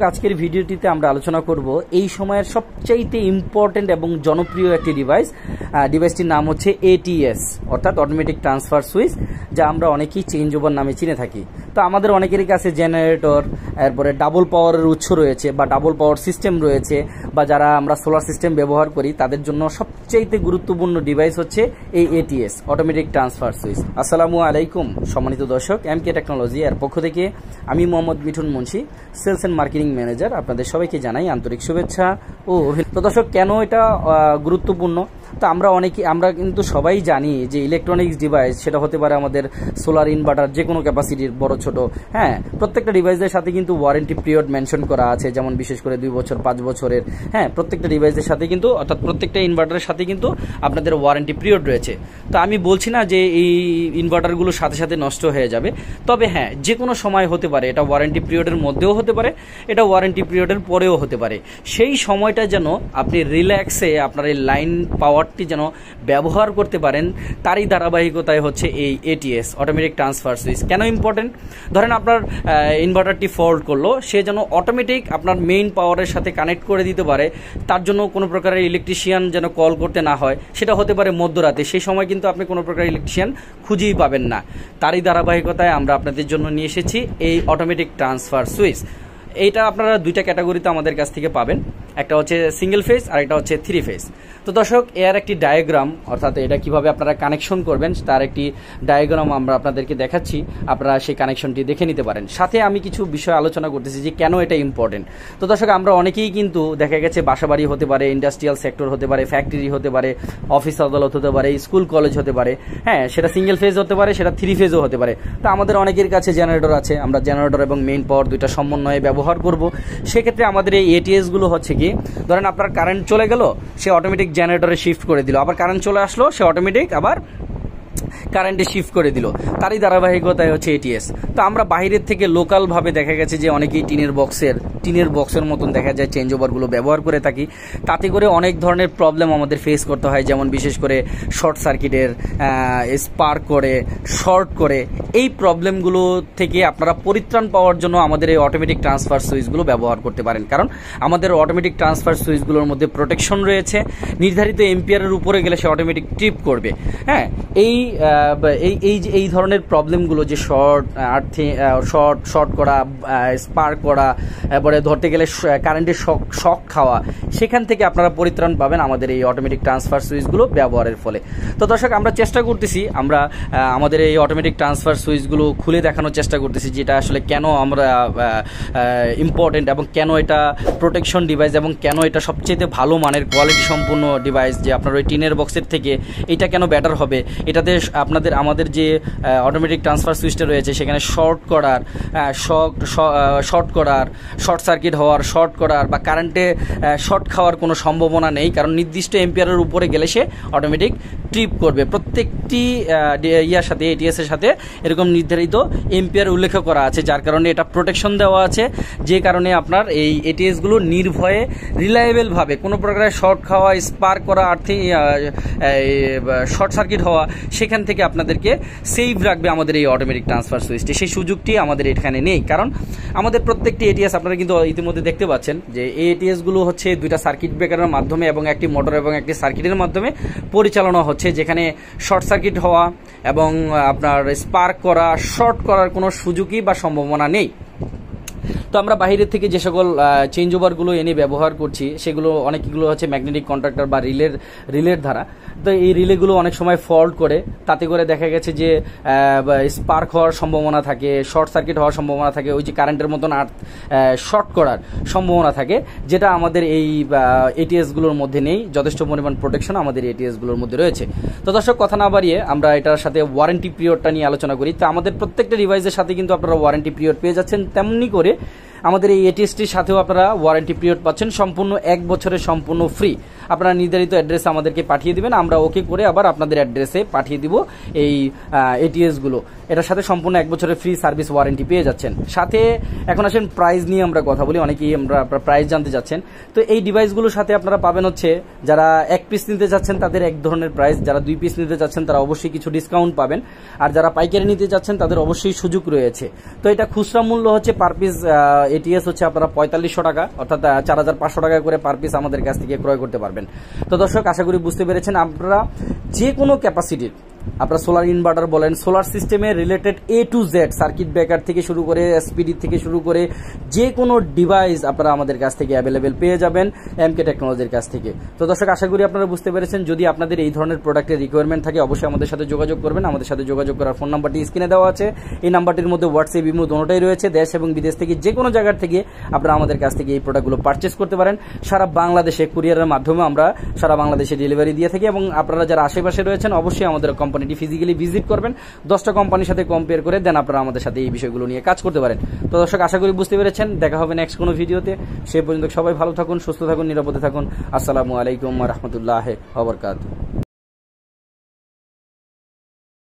আজকের ভিডিওটিতে আমরা আলোচনা করব এই সময়ের সবচাইতে ইম্পর্টেন্ট এবং জনপ্রিয় একটি ডিভাইসটির নাম হচ্ছে এটিএস অর্থাৎ অটোমেটিক ট্রান্সফার সুইচ, যা আমরা অনেকেই চেঞ্জ ওভার নামে চিনে থাকি। তো আমাদের অনেকেরই কাছে জেনারেটর, এরপরে ডাবল পাওয়ারের উৎস রয়েছে বা ডাবল পাওয়ার সিস্টেম রয়েছে, বা যারা আমরা সোলার সিস্টেম ব্যবহার করি তাদের জন্য সবচাইতে গুরুত্বপূর্ণ ডিভাইস হচ্ছে এই এটিএস অটোমেটিক ট্রান্সফার সুইচ। আসসালামু আলাইকুম সম্মানিত দর্শক, এমকে টেকনোলজি এর পক্ষ থেকে আমি Mohammad Mithun Munshi, sales and marketing manager, আপনাদের সবাইকে জানাই আন্তরিক শুভেচ্ছা ও তো দর্শক, কেন এটা গুরুত্বপূর্ণ? তো আমরা কিন্তু সবাই জানি যে ইলেকট্রনিক্স ডিভাইস সেটা হতে পারে আমাদের সোলার ইনভার্টার, যে কোনো ক্যাপাসিটির বড় ছোট, হ্যাঁ, প্রত্যেকটা ডিভাইসের সাথে কিন্তু ওয়ারেন্টি পিরিয়ড মেনশন করা আছে, যেমন বিশেষ করে 2 বছর 5 বছরের, হ্যাঁ, প্রত্যেকটা ডিভাইসের সাথে কিন্তু অর্থাৎ প্রত্যেকটা ইনভার্টারের সাথে কিন্তু আপনাদের ওয়ারেন্টি পিরিয়ড রয়েছে। তো আমি বলছি না যে এই ইনভার্টারগুলো সাথে সাথে নষ্ট হয়ে যাবে, তবে হ্যাঁ, যে কোনো সময় হতে পারে, এটা ওয়ারেন্টি পিরিয়ডের মধ্যেও হতে পারে, এটা ওয়ারেন্টি পিরিয়ডের পরেও হতে পারে। সেই সময়টা যেন আপনি রিল্যাক্সে আপনার এই লাইন পাওয়ারটি যেন ব্যবহার করতে পারেন, তারই ধারাবাহিকতায় হচ্ছে এই এটিএস অটোমেটিক ট্রান্সফার সুইচ। কেন ইম্পর্টেন্ট? ধরেন আপনার ইনভার্টারটি ফল্ট করলো, সে যেন অটোমেটিক আপনার মেইন পাওয়ারের সাথে কানেক্ট করে দিতে পারে, তার জন্য কোনো প্রকারের ইলেকট্রিশিয়ান যেন কল করতে না হয়। সেটা হতে পারে মধ্যরাতে, সেই সময় কিন্তু আপনি কোনো প্রকার ইলেকট্রিশিয়ান খুঁজেই পাবেন না। তারই ধারাবাহিকতায় আমরা আপনাদের জন্য নিয়ে এসেছি এই অটোমেটিক ট্রান্সফার সুইচ। এইটা আপনারা 2টা ক্যাটাগরিতে আমাদের কাছ থেকে পাবেন, একটা হচ্ছে সিঙ্গেল ফেজ আর একটা হচ্ছে 3 ফেজ। তো দর্শক, এর একটি ডায়াগ্রাম, অর্থাৎ এটা কিভাবে আপনারা কানেকশন করবেন তার একটি ডায়াগ্রাম আমরা আপনাদেরকে দেখাচ্ছি, আপনারা সেই কানেকশনটি দেখে নিতে পারেন। সাথে আমি কিছু বিষয় আলোচনা করতেছি যে কেন এটা ইম্পর্টেন্ট। তো দর্শক, আমরা অনেকেই কিন্তু দেখা গেছে বাসাবাড়ি হতে পারে, ইন্ডাস্ট্রিয়াল সেক্টর হতে পারে, ফ্যাক্টরি হতে পারে, অফিস আদালত হতে পারে, স্কুল কলেজ হতে পারে, হ্যাঁ, সেটা সিঙ্গেল ফেজ হতে পারে, সেটা 3 ফেজও হতে পারে। তো আমাদের অনেকের কাছে জেনারেটর আছে, আমরা জেনারেটর এবং মেইন পাওয়ার 2টা সমন্বয়ে ব্যবহার করব। সেক্ষেত্রে আমাদের এই এটিএস গুলো হচ্ছে কি, ধরেন আপনার কারেন্ট চলে গেল, সে অটোমেটিক জেনারেটরে শিফট করে দিল, আবার কারেন্ট চলে আসলো, সে অটোমেটিক আবার কারেন্টে শিফট করে দিল, তারই ধারাবাহিকতায় হচ্ছে এটিএস। তো আমরা বাইরের থেকে লোকালভাবে দেখা গেছে যে অনেকেই টিনের বক্সের মতন দেখা যায় চেঞ্জ ওভারগুলো ব্যবহার করে থাকি, তাতে করে অনেক ধরনের প্রবলেম আমাদের ফেস করতে হয়, যেমন বিশেষ করে শর্ট সার্কিটের, স্পার্ক করে, শর্ট করে, এই প্রবলেমগুলো থেকে আপনারা পরিত্রাণ পাওয়ার জন্য আমাদের এই অটোমেটিক ট্রান্সফার সুইচগুলো ব্যবহার করতে পারেন। কারণ আমাদের অটোমেটিক ট্রান্সফার সুইচগুলোর মধ্যে প্রোটেকশন রয়েছে, নির্ধারিত এম্পিয়ারের উপরে গেলে সে অটোমেটিক ট্রিপ করবে, হ্যাঁ। এই ধরনের প্রবলেমগুলো যে শর্ট করা, স্পার্ক করা, এরপরে ধরতে গেলে কারেন্টের শক খাওয়া, সেখান থেকে আপনারা পরিত্রাণ পাবেন আমাদের এই অটোমেটিক ট্রান্সফার সুইচগুলো ব্যবহারের ফলে। তো দর্শক, আমরা চেষ্টা করতেছি, আমরা আমাদের এই অটোমেটিক ট্রান্সফার সুইচগুলো খুলে দেখানোর চেষ্টা করতেছি, যেটা আসলে কেন আমরা ইম্পর্টেন্ট এবং কেন এটা প্রোটেকশন ডিভাইস এবং কেন এটা সবচেয়ে ভালো মানের কোয়ালিটি সম্পূর্ণ ডিভাইস, যে আপনার ওই টিনের বক্সের থেকে এটা কেন বেটার হবে। এটাতে আমাদের যে অটোমেটিক ট্রান্সফার সুইচটা রয়েছে সেখানে শর্ট সার্কিট হওয়ার, শর্ট করার বা কারেন্টে শর্ট খাওয়ার কোনো সম্ভাবনা নেই, কারণ নির্দিষ্ট এম্পিয়ারের উপরে গেলে সে অটোমেটিক ট্রিপ করবে। প্রত্যেকটি ইয়ার সাথে, এটিএস এর সাথে এরকম নির্ধারিত এম্পিয়ার উল্লেখ করা আছে, যার কারণে এটা প্রোটেকশন দেওয়া আছে, যে কারণে আপনার এই এটিএসগুলো নির্ভয়ে রিলায়েবলভাবে কোনো প্রকারের শর্ট খাওয়া, স্পার্ক করা, শর্ট সার্কিট হওয়া, সেখান থেকে আপনাদেরকে সেভ রাখবে আমাদের এই অটোমেটিক ট্রান্সফার সুইচটি। সেই সুযোগটি আমাদের এখানে নেই, কারণ আমাদের প্রত্যেকটি এটিএস আপনারা কিন্তু ইতিমধ্যে দেখতে পাচ্ছেন যে এই এটিএসগুলো হচ্ছে 2টা সার্কিট ব্রেকারের মাধ্যমে এবং একটি মোটর এবং একটি সার্কিটের মাধ্যমে পরিচালনা হচ্ছে, যেখানে শর্ট সার্কিট হওয়া এবং আপনার স্পার্ক করা, শর্ট করার কোনো সুযোগই বা সম্ভাবনা নেই। তো আমরা বাইরের থেকে যে সকল চেঞ্জ ওভারগুলো এনে ব্যবহার করছি, সেগুলো অনেকগুলো হচ্ছে ম্যাগনেটিক কন্ট্রাক্টর বা রিলের ধারা। তো এই রিলেগুলো অনেক সময় ফল্ট করে, তাতে করে দেখা গেছে যে স্পার্ক হওয়ার সম্ভাবনা থাকে, শর্ট সার্কিট হওয়ার সম্ভাবনা থাকে, ওই যে কারেন্টের মতন শর্ট করার সম্ভাবনা থাকে, যেটা আমাদের এই এটিএসগুলোর মধ্যে নেই। যথেষ্ট পরিমাণ প্রোটেকশন আমাদের এটিএসগুলোর মধ্যে রয়েছে। তো দর্শক, কথা না বাড়িয়ে আমরা এটার সাথে ওয়ারেন্টি পিরিয়ডটা নিয়ে আলোচনা করি। তো আমাদের প্রত্যেকটা ডিভাইসের সাথে কিন্তু আপনারা ওয়ারেন্টি পিরিয়ড পেয়ে যাচ্ছেন, তেমনি করে আমাদের এই এটিএসটির সাথেও আপনারা ওয়ারেন্টি পিরিয়ড পাচ্ছেন, সম্পূর্ণ 1 বছরের সম্পূর্ণ ফ্রি। আপনারা নির্ধারিত অ্যাড্রেসে আমাদেরকে পাঠিয়ে দিবেন, আমরা ওকে করে আবার আপনাদের অ্যাড্রেসে পাঠিয়ে দিব এই এটিএসগুলো। এটার সাথে সম্পূর্ণ 1 বছরের ফ্রি সার্ভিস ওয়ারেন্টি পেয়ে যাচ্ছেন। সাথে এখন আসেন প্রাইস নিয়ে আমরা কথা বলি, অনেকেই আমরা প্রাইস জানতে চাচ্ছেন। তো এই ডিভাইসগুলোর সাথে আপনারা পাবেন হচ্ছে, যারা 1 পিস নিতে চাচ্ছেন তাদের এক ধরনের প্রাইস, যারা 2 পিস নিতে চাচ্ছেন তারা অবশ্যই কিছু ডিসকাউন্ট পাবেন, আর যারা পাইকারি নিতে চাচ্ছেন তাদের অবশ্যই সুযোগ রয়েছে। তো এটা খুচরা মূল্য হচ্ছে পার পিস এটিএস হচ্ছে আপনারা 4500 টাকা অর্থাৎ 4500 টাকা করে পার পিস আমাদের কাছ থেকে ক্রয় করতে পারবেন। তো দর্শক আশা করি বুঝতে পেরেছেন, আপনারা যে কোনো ক্যাপাসিটির আপনারা সোলার ইনভার্টার বলেন, সোলার সিস্টেমে related A to Z circuit breaker থেকে শুরু করে এসপিডি থেকে শুরু করে যে কোনো ডিভাইস আপনারা আমাদের কাছ থেকে অ্যাভেলেবেল পেয়ে যাবেন এমকে টেকনোলজির কাছ থেকে। তো দর্শক আশা করি আপনারা বুঝতে পেরেছেন, যদি আপনাদের এই ধরনের প্রোডাক্টের রিকোয়ারমেন্ট থাকে অবশ্যই আমাদের সাথে যোগাযোগ করবেন। আমাদের সাথে যোগাযোগ করার ফোন নাম্বারটি স্ক্রিনে দেওয়া আছে। এই নাম্বারটির মধ্যে হোয়াটসঅ্যাপ, ইমো দোনোটাই রয়েছে। দেশ এবং বিদেশ থেকে যে কোনো জায়গার থেকে আপনারা আমাদের কাছ থেকে এই প্রোডাক্টগুলো পারচেস করতে পারেন। সারা বাংলাদেশে কুরিয়ারের মাধ্যমে আমরা সারা বাংলাদেশে ডেলিভারি দিয়ে থাকি, এবং আপনারা যারা আশেপাশে রয়েছেন অবশ্যই আমাদের কোম্পানিটি ফিজিক্যালি ভিজিট করবেন, 10টা কোম্পানির সাথে কম্পেয়ার করে দেন আপনারা আমাদের সাথে এই বিষয়গুলো নিয়ে কাজ করতে পারেন। তো দর্শক আশা করি বুঝতে পেরেছেন, দেখা হবে নেক্সট কোনো ভিডিওতে। সে পর্যন্ত সবাই ভালো থাকুন, সুস্থ থাকুন, নিরাপদে থাকুন। আসসালামু আলাইকুম ওয়া রাহমাতুল্লাহি ওয়া বারাকাতুহু।